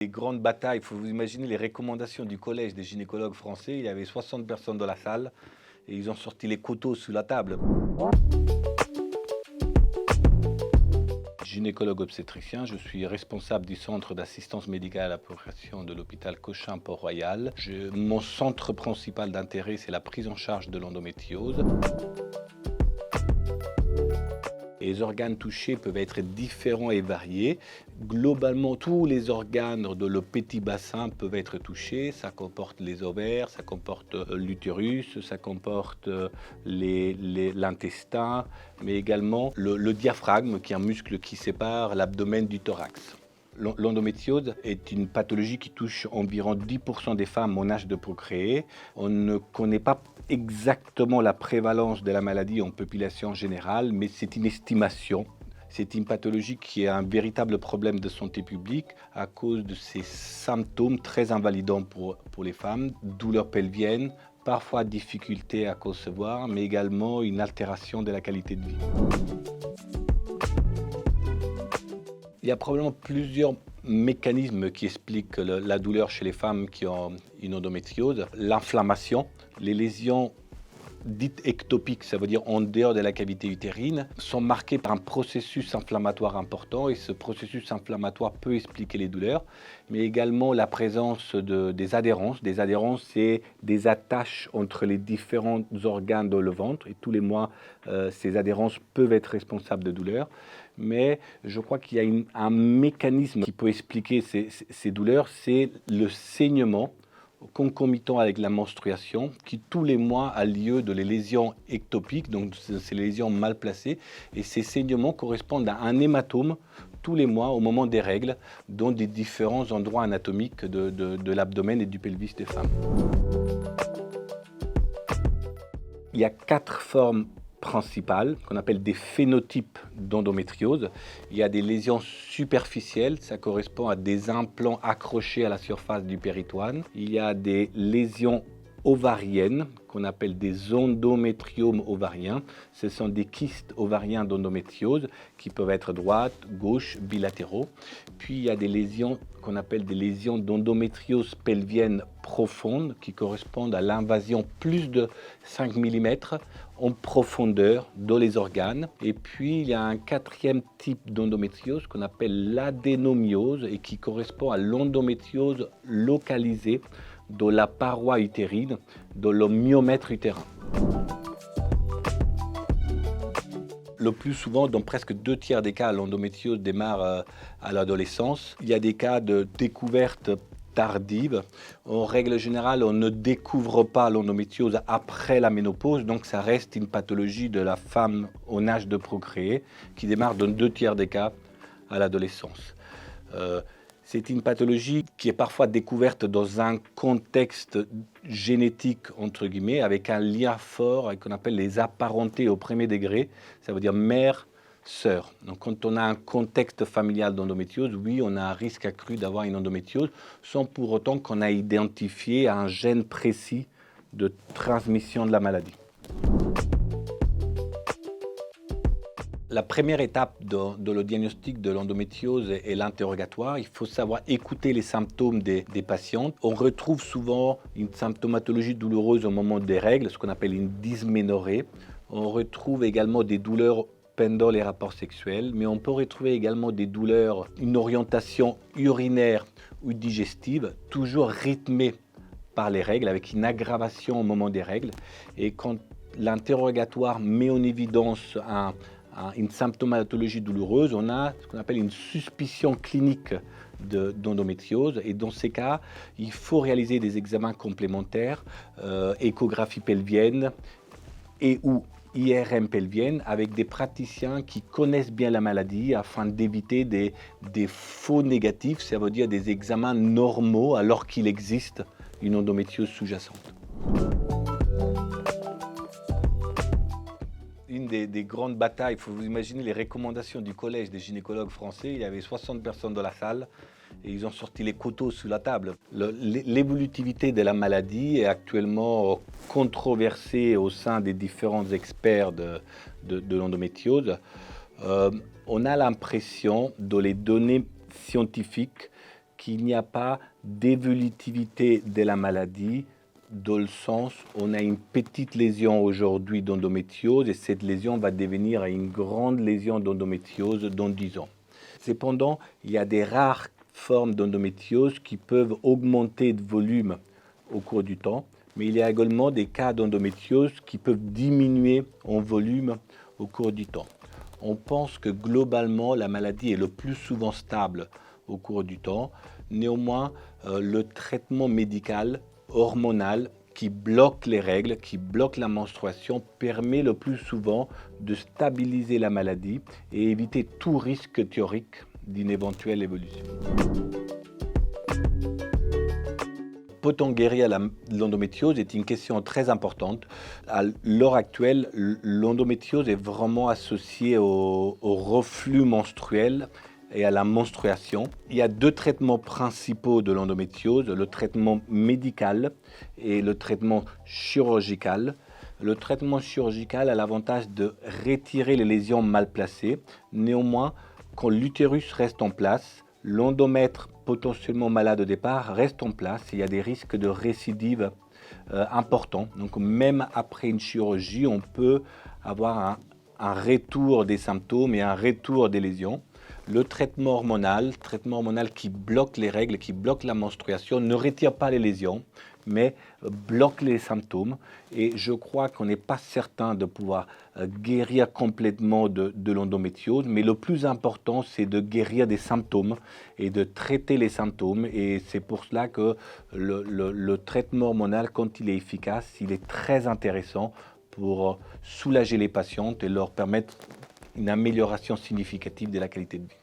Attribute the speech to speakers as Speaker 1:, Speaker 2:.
Speaker 1: Les grandes batailles, il faut vous imaginer les recommandations du collège des gynécologues français. Il y avait 60 personnes dans la salle et ils ont sorti les couteaux sous la table. Gynécologue obstétricien, je suis responsable du centre d'assistance médicale à la procréation de l'hôpital Cochin-Port-Royal. Mon centre principal d'intérêt, c'est la prise en charge de l'endométriose. Les organes touchés peuvent être différents et variés. Globalement, tous les organes de le petit bassin peuvent être touchés. Ça comporte les ovaires, ça comporte l'utérus, ça comporte l'intestin, mais également le diaphragme, qui est un muscle qui sépare l'abdomen du thorax. L'endométriose est une pathologie qui touche environ 10% des femmes en âge de procréer. On ne connaît pas exactement la prévalence de la maladie en population générale, mais c'est une estimation. C'est une pathologie qui est un véritable problème de santé publique à cause de ses symptômes très invalidants pour les femmes, douleurs pelviennes, parfois difficulté à concevoir, mais également une altération de la qualité de vie. Il y a probablement plusieurs mécanismes qui expliquent la douleur chez les femmes qui ont une endométriose. L'inflammation, les lésions dites ectopiques, ça veut dire en dehors de la cavité utérine, sont marquées par un processus inflammatoire important et ce processus inflammatoire peut expliquer les douleurs, mais également la présence des adhérences. Des adhérences, c'est des attaches entre les différents organes dans le ventre et tous les mois, ces adhérences peuvent être responsables de douleurs. Mais je crois qu'il y a un mécanisme qui peut expliquer ces douleurs, c'est le saignement concomitant avec la menstruation qui tous les mois a lieu de les lésions ectopiques, donc c'est les lésions mal placées, et ces saignements correspondent à un hématome tous les mois au moment des règles dans des différents endroits anatomiques de l'abdomen et du pelvis des femmes. Il y a 4 formes principales qu'on appelle des phénotypes d'endométriose. Il y a des lésions superficielles, ça correspond à des implants accrochés à la surface du péritoine. Il y a des lésions ovariennes qu'on appelle des endométriomes ovariens. Ce sont des kystes ovariens d'endométriose qui peuvent être droites, gauches, bilatéraux. Puis il y a des lésions qu'on appelle des lésions d'endométriose pelvienne profonde qui correspondent à l'invasion plus de 5 mm en profondeur dans les organes. Et puis il y a un 4e type d'endométriose qu'on appelle l'adénomiose et qui correspond à l'endométriose localisée dans la paroi utérine, dans le myomètre utérin. Le plus souvent, dans presque 2/3 des cas, l'endométriose démarre à l'adolescence. Il y a des cas de découverte tardive. En règle générale, on ne découvre pas l'endométriose après la ménopause, donc ça reste une pathologie de la femme en âge de procréer qui démarre dans 2/3 des cas à l'adolescence. C'est une pathologie qui est parfois découverte dans un contexte génétique, entre guillemets, avec un lien fort qu'on appelle les apparentés au premier degré, ça veut dire mère, sœur. Donc quand on a un contexte familial d'endométriose, oui, on a un risque accru d'avoir une endométriose, sans pour autant qu'on a identifié un gène précis de transmission de la maladie. La première étape dans le diagnostic de l'endométriose est l'interrogatoire. Il faut savoir écouter les symptômes des patientes. On retrouve souvent une symptomatologie douloureuse au moment des règles, ce qu'on appelle une dysménorrhée. On retrouve également des douleurs pendant les rapports sexuels, mais on peut retrouver également des douleurs, une orientation urinaire ou digestive, toujours rythmée par les règles, avec une aggravation au moment des règles. Et quand l'interrogatoire met en évidence une symptomatologie douloureuse, on a ce qu'on appelle une suspicion clinique d'endométriose. Et dans ces cas, il faut réaliser des examens complémentaires, échographie pelvienne et ou IRM pelvienne avec des praticiens qui connaissent bien la maladie afin d'éviter des faux négatifs, ça veut dire des examens normaux alors qu'il existe une endométriose sous-jacente. Une des grandes batailles, il faut vous imaginer les recommandations du collège des gynécologues français. Il y avait 60 personnes dans la salle et ils ont sorti les couteaux sous la table. L'évolutivité de la maladie est actuellement controversée au sein des différents experts de l'endométriose. On a l'impression, dans les données scientifiques, qu'il n'y a pas d'évolutivité de la maladie, dans le sens où on a une petite lésion aujourd'hui d'endométriose et cette lésion va devenir une grande lésion d'endométriose dans 10 ans. Cependant, il y a des rares formes d'endométriose qui peuvent augmenter de volume au cours du temps, mais il y a également des cas d'endométriose qui peuvent diminuer en volume au cours du temps. On pense que globalement, la maladie est le plus souvent stable au cours du temps. Néanmoins, le traitement médical hormonal qui bloque les règles, qui bloque la menstruation, permet le plus souvent de stabiliser la maladie et éviter tout risque théorique d'une éventuelle évolution. Peut-on guérir l'endométriose est une question très importante. À l'heure actuelle, l'endométriose est vraiment associée au reflux menstruel et à la menstruation. Il y a 2 traitements principaux de l'endométriose, le traitement médical et le traitement chirurgical. Le traitement chirurgical a l'avantage de retirer les lésions mal placées. Néanmoins, quand l'utérus reste en place, l'endomètre potentiellement malade au départ reste en place. Il y a des risques de récidive importants. Donc même après une chirurgie, on peut avoir un retour des symptômes et un retour des lésions. Le traitement hormonal qui bloque les règles, qui bloque la menstruation, ne retire pas les lésions, mais bloque les symptômes. Et je crois qu'on n'est pas certain de pouvoir guérir complètement de l'endométriose, mais le plus important, c'est de guérir des symptômes et de traiter les symptômes. Et c'est pour cela que le traitement hormonal, quand il est efficace, il est très intéressant pour soulager les patientes et leur permettre une amélioration significative de la qualité de vie.